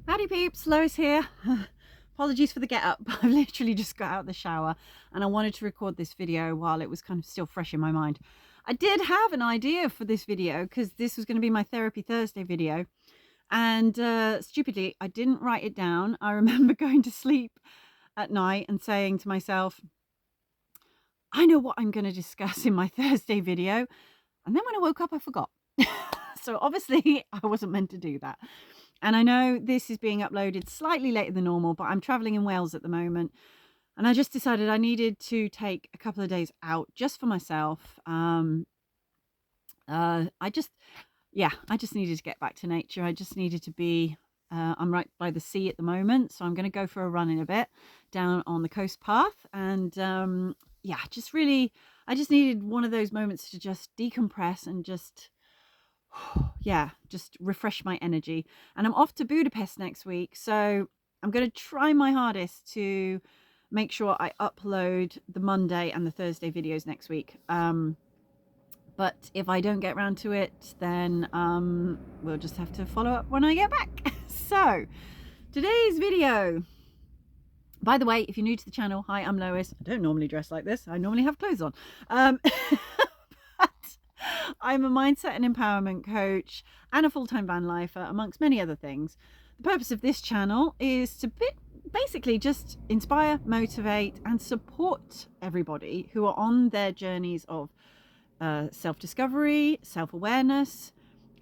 Howdy peeps, Lois here. Apologies for the get up. I've literally just got out of the shower and I wanted to record this video while it was kind of still fresh in my mind. I did have an idea for this video because this was going to be my Therapy Thursday video, and stupidly I didn't write it down. I remember going to sleep at night and saying to myself, I know what I'm going to discuss in my Thursday video, and then when I woke up I forgot. So obviously I wasn't meant to do that. And I know this is being uploaded slightly later than normal, but I'm traveling in Wales at the moment. And I just decided I needed to take a couple of days out just for myself. I just needed to get back to nature. I just needed to be, I'm right by the sea at the moment. So I'm going to go for a run in a bit down on the coast path. And I just needed one of those moments to just decompress and just refresh my energy. And I'm off to Budapest next week, so I'm going to try my hardest to make sure I upload the Monday and the Thursday videos next week. But if I don't get around to it, then we'll just have to follow up when I get back. So today's video, by the way, if you're new to the channel, hi, I'm Lois. I don't normally dress like this. I normally have clothes on. I'm a mindset and empowerment coach and a full-time van lifer, amongst many other things. The purpose of this channel is to basically just inspire, motivate, and support everybody who are on their journeys of self-discovery, self-awareness,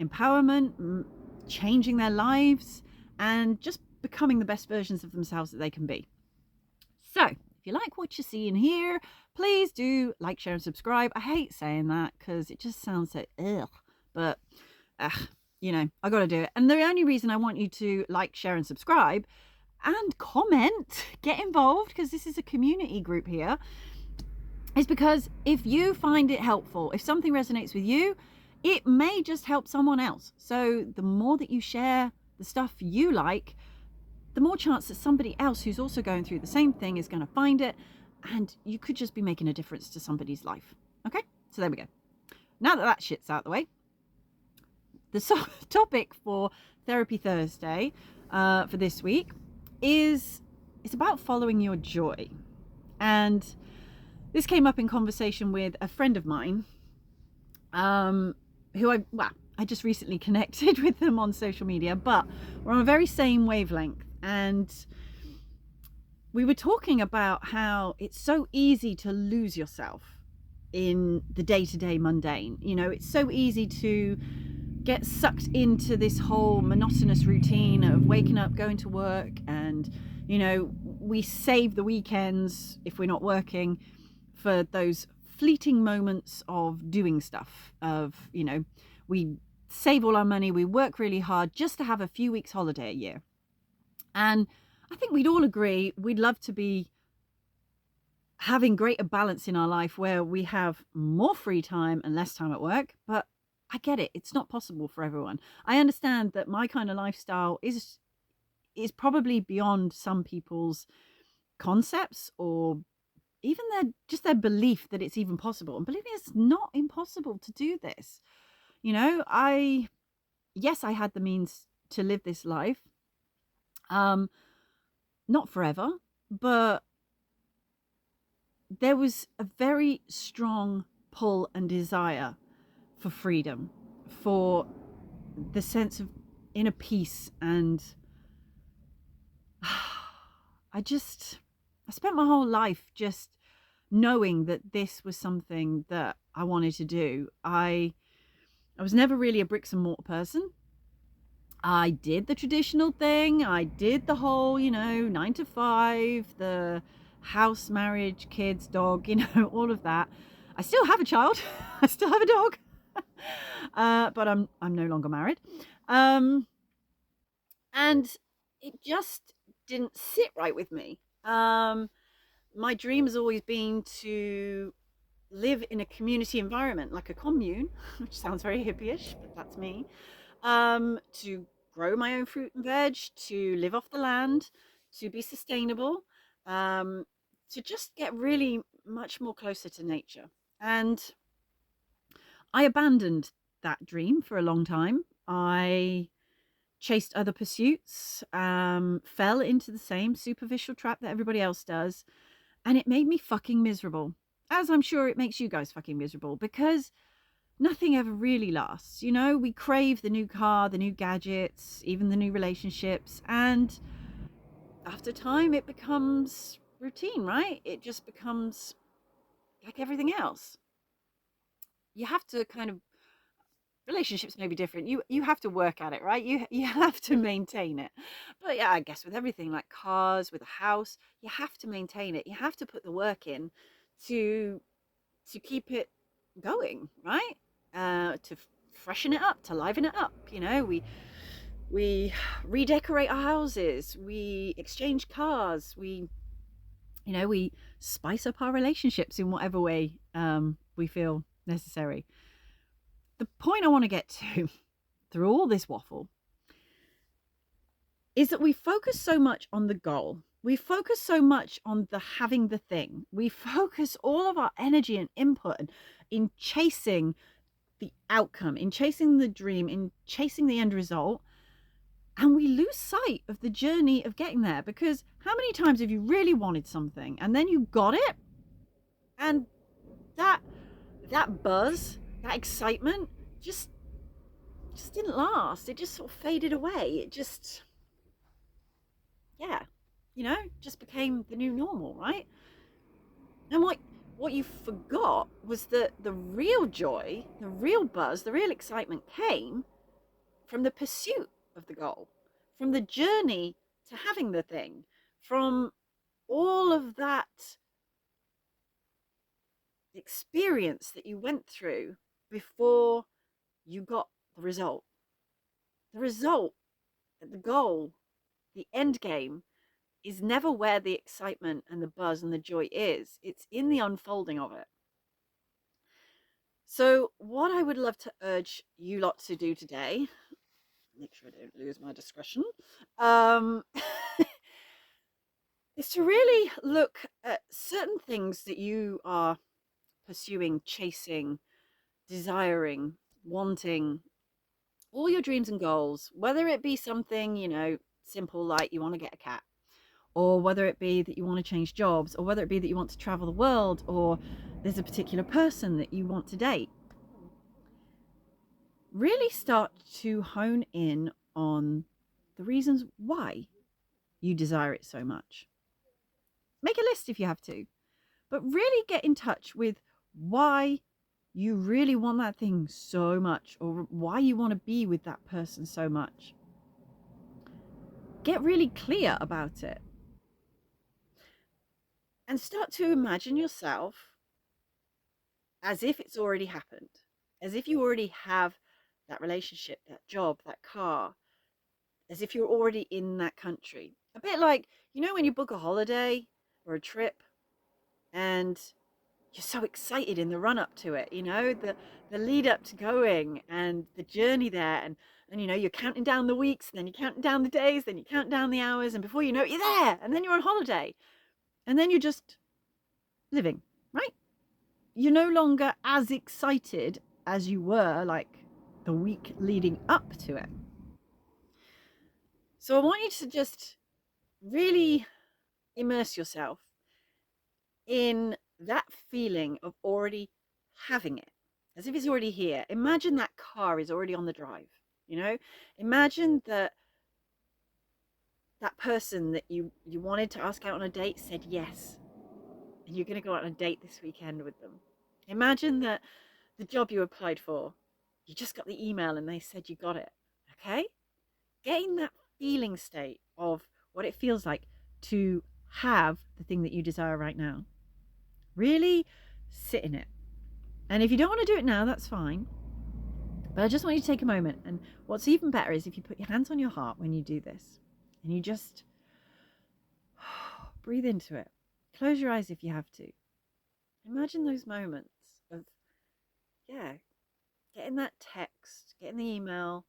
empowerment, changing their lives, and just becoming the best versions of themselves that they can be. So if you like what you see and hear, please do like, share, and subscribe. I hate saying that because it just sounds so ugh, but you know, I got to do it. And the only reason I want you to like, share, and subscribe and comment, get involved, because this is a community group here, is because if you find it helpful, if something resonates with you, it may just help someone else. So the more that you share the stuff you like, the more chance that somebody else who's also going through the same thing is going to find it, and you could just be making a difference to somebody's life. Okay, so there we go. Now that shit's out the way, the topic for Therapy Thursday for this week is about following your joy. And this came up in conversation with a friend of mine who I just recently connected with them on social media, but we're on the very same wavelength. And we were talking about how it's so easy to lose yourself in the day-to-day mundane. You know, it's so easy to get sucked into this whole monotonous routine of waking up, going to work, and, you know, we save the weekends if we're not working for those fleeting moments of doing stuff, of, you know, we save all our money, we work really hard just to have a few weeks holiday a year. And I think we'd all agree we'd love to be having greater balance in our life where we have more free time and less time at work. But I get it, it's not possible for everyone. I understand that my kind of lifestyle is probably beyond some people's concepts, or even their belief that it's even possible. And believe me, it's not impossible to do this. You know, yes, I had the means to live this life. Not forever, but there was a very strong pull and desire for freedom, for the sense of inner peace. And I spent my whole life just knowing that this was something that I wanted to do. I was never really a bricks and mortar person. I did the traditional thing. I did the whole, you know, 9 to 5, the house, marriage, kids, dog, you know, all of that. I still have a child. I still have a dog. But I'm no longer married. And it just didn't sit right with me. My dream has always been to live in a community environment, like a commune, which sounds very hippie-ish, but that's me. To grow my own fruit and veg, to live off the land, to be sustainable, to just get really much more closer to nature. And I abandoned that dream for a long time. I chased other pursuits, fell into the same superficial trap that everybody else does, and it made me fucking miserable. As I'm sure it makes you guys fucking miserable, because nothing ever really lasts. You know, we crave the new car, the new gadgets, even the new relationships, and after time it becomes routine, right? It just becomes like everything else. You have to kind of, relationships may be different. You have to work at it, right? You have to maintain it. But yeah, I guess with everything like cars, with a house, you have to maintain it. You have to put the work in to keep it going, right? To freshen it up, to liven it up. You know, we redecorate our houses, we exchange cars, we spice up our relationships in whatever way we feel necessary. The point I want to get to through all this waffle is that we focus so much on the goal. We focus so much on the having the thing. We focus all of our energy and input in chasing the outcome, in chasing the dream, in chasing the end result. And we lose sight of the journey of getting there, because how many times have you really wanted something and then you got it, and that buzz, that excitement just didn't last. It just sort of faded away. It just, yeah, just became the new normal, right? And what you forgot was that the real joy, the real buzz, the real excitement came from the pursuit of the goal, from the journey to having the thing, from all of that experience that you went through before you got the result. The result, the goal, the end game is never where the excitement and the buzz and the joy is. It's in the unfolding of it. So what I would love to urge you lot to do today, make sure I don't lose my discretion, is to really look at certain things that you are pursuing, chasing, desiring, wanting, all your dreams and goals, whether it be something, simple like you want to get a cat, or whether it be that you want to change jobs, or whether it be that you want to travel the world, or there's a particular person that you want to date. Really start to hone in on the reasons why you desire it so much. Make a list if you have to, but really get in touch with why you really want that thing so much, or why you want to be with that person so much. Get really clear about it. And start to imagine yourself as if it's already happened, as if you already have that relationship, that job, that car, as if you're already in that country. A bit like, when you book a holiday or a trip and you're so excited in the run up to it, the lead up to going and the journey there. And you're counting down the weeks, then you're counting down the days, then you count down the hours. And before you know it, you're there. And then you're on holiday. And then you're just living, right? You're no longer as excited as you were like the week leading up to it. So I want you to just really immerse yourself in that feeling of already having it, as if it's already here. Imagine that car is already on the drive, Imagine that person that you wanted to ask out on a date said yes, and you're going to go out on a date this weekend with them. Imagine that the job you applied for, you just got the email and they said you got it, okay? Getting that feeling state of what it feels like to have the thing that you desire right now. Really sit in it. And if you don't want to do it now, that's fine. But I just want you to take a moment. And what's even better is if you put your hands on your heart when you do this and you just breathe into it. Close your eyes if you have to. Imagine those moments of, getting that text, getting the email,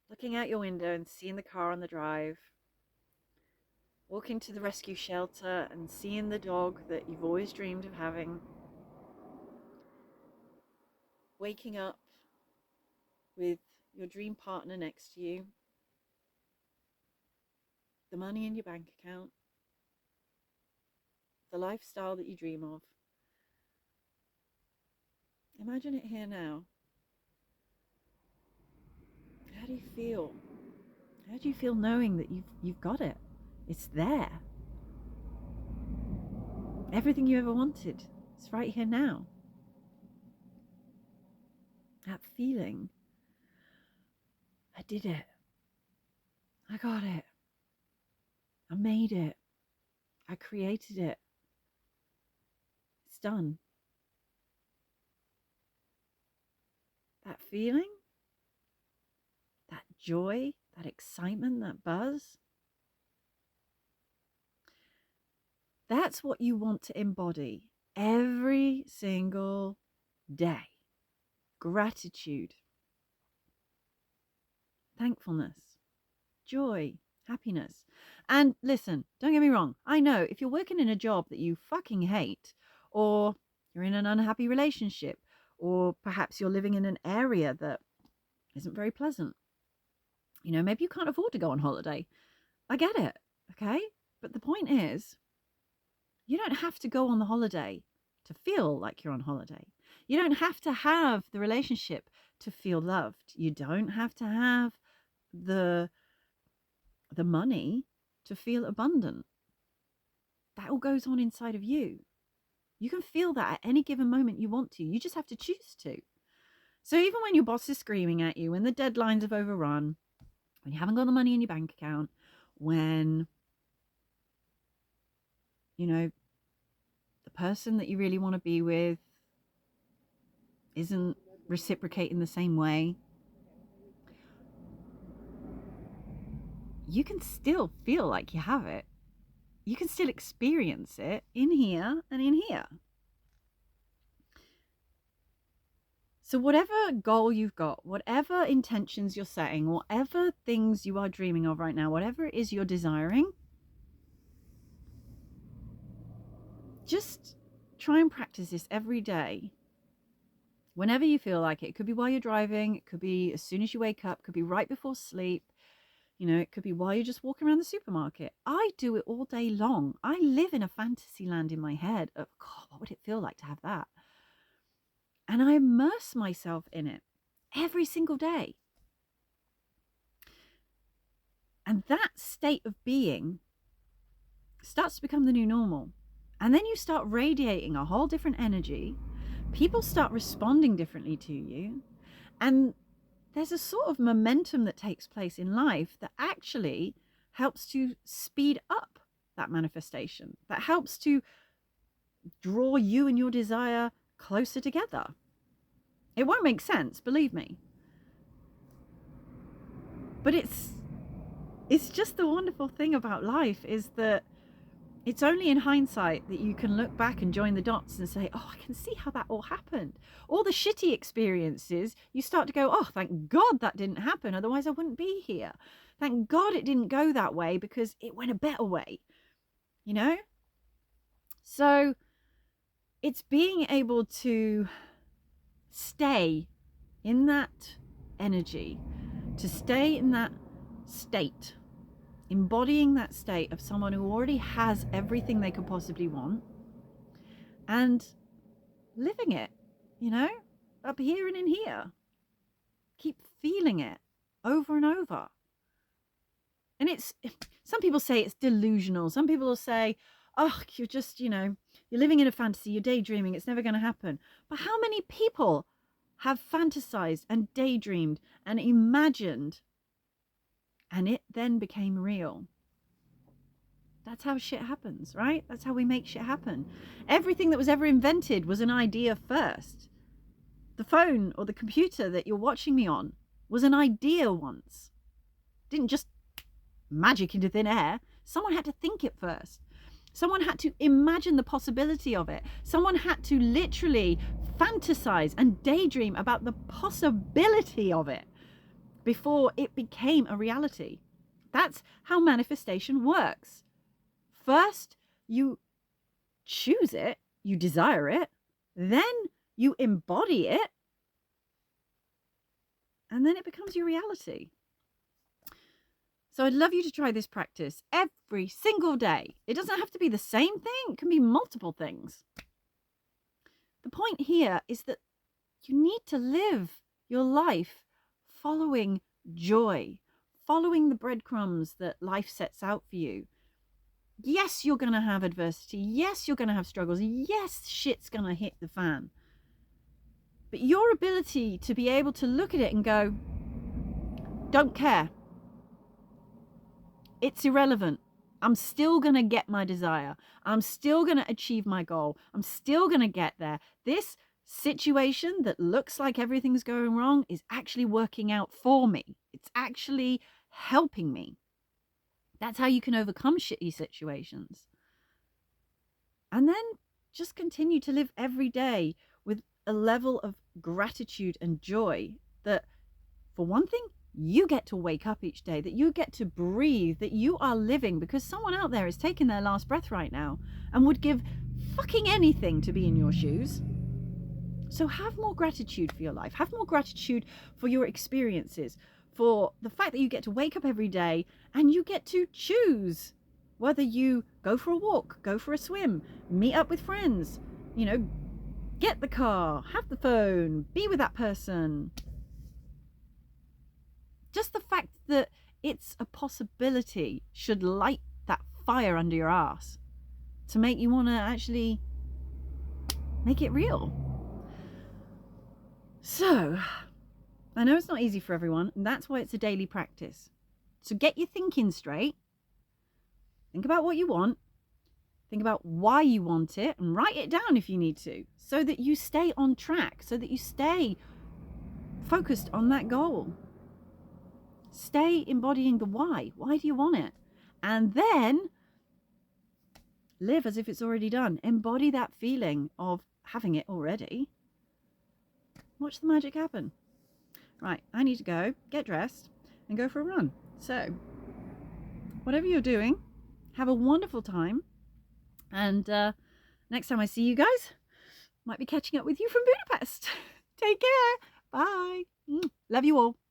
looking out your window and seeing the car on the drive, walking to the rescue shelter and seeing the dog that you've always dreamed of having, waking up with your dream partner next to you, the money in your bank account, the lifestyle that you dream of. Imagine it here now. How do you feel? How do you feel knowing that you've got it? It's there. Everything you ever wanted. It's right here now. That feeling. I did it. I got it. I made it. I created it. It's done. That feeling, that joy, that excitement, that buzz, that's what you want to embody every single day. Gratitude, thankfulness, joy, happiness. And listen, don't get me wrong. I know if you're working in a job that you fucking hate, or you're in an unhappy relationship, or perhaps you're living in an area that isn't very pleasant. You know, maybe you can't afford to go on holiday. I get it, okay? But the point is, you don't have to go on the holiday to feel like you're on holiday. You don't have to have the relationship to feel loved. You don't have to have the money to feel abundant. That all goes on inside of you. You can feel that at any given moment you want to. You just have to choose to. So even when your boss is screaming at you, when the deadlines have overrun, when you haven't got the money in your bank account, when, you know, the person that you really want to be with isn't reciprocating the same way, you can still feel like you have it. You can still experience it in here and in here. So whatever goal you've got, whatever intentions you're setting, whatever things you are dreaming of right now, whatever it is you're desiring, just try and practice this every day. Whenever you feel like it. It could be while you're driving. It could be as soon as you wake up. It could be right before sleep. You know, it could be while you're just walking around the supermarket. I do it all day long. I live in a fantasy land in my head of, God, what would it feel like to have that? And I immerse myself in it every single day. And that state of being starts to become the new normal. And then you start radiating a whole different energy. People start responding differently to you. And there's a sort of momentum that takes place in life that actually helps to speed up that manifestation, that helps to draw you and your desire closer together. It won't make sense, believe me. But it's just the wonderful thing about life is that it's only in hindsight that you can look back and join the dots and say, oh, I can see how that all happened. All the shitty experiences, you start to go, oh, thank God that didn't happen. Otherwise I wouldn't be here. Thank God it didn't go that way because it went a better way, you know? So it's being able to stay in that energy, to stay in that state, embodying that state of someone who already has everything they could possibly want and living it, you know, up here and in here. Keep feeling it over and over. And it's, some people say it's delusional. Some people will say, oh, you're just, you know, you're living in a fantasy, you're daydreaming, it's never going to happen. But how many people have fantasized and daydreamed and imagined, and it then became real? That's how shit happens, right? That's how we make shit happen. Everything that was ever invented was an idea first. The phone or the computer that you're watching me on was an idea once. It didn't just magic into thin air. Someone had to think it first. Someone had to imagine the possibility of it. Someone had to literally fantasize and daydream about the possibility of it before it became a reality. That's how manifestation works. First, you choose it, you desire it, then you embody it, and then it becomes your reality. So I'd love you to try this practice every single day. It doesn't have to be the same thing. It can be multiple things. The point here is that you need to live your life following joy, following the breadcrumbs that life sets out for you. Yes, you're going to have adversity. Yes, you're going to have struggles. Yes, shit's going to hit the fan. But your ability to be able to look at it and go, don't care. It's irrelevant. I'm still going to get my desire. I'm still going to achieve my goal. I'm still going to get there. This situation that looks like everything's going wrong is actually working out for me. It's actually helping me. That's how you can overcome shitty situations. And then just continue to live every day with a level of gratitude and joy that, for one thing, you get to wake up each day, that you get to breathe, that you are living because someone out there is taking their last breath right now and would give fucking anything to be in your shoes. So have more gratitude for your life. Have more gratitude for your experiences, for the fact that you get to wake up every day and you get to choose whether you go for a walk, go for a swim, meet up with friends, get the car, have the phone, be with that person. Just the fact that it's a possibility should light that fire under your ass to make you want to actually make it real. So, I know it's not easy for everyone, and that's why it's a daily practice. So get your thinking straight. Think about what you want. Think about why you want it, and write it down if you need to, so that you stay on track, so that you stay focused on that goal. Stay embodying the why. Why do you want it? And then live as if it's already done. Embody that feeling of having it already. Watch the magic happen. Right, I need to go, get dressed, and go for a run. So, whatever you're doing, have a wonderful time. And next time I see you guys, might be catching up with you from Budapest. Take care. Bye. Love you all.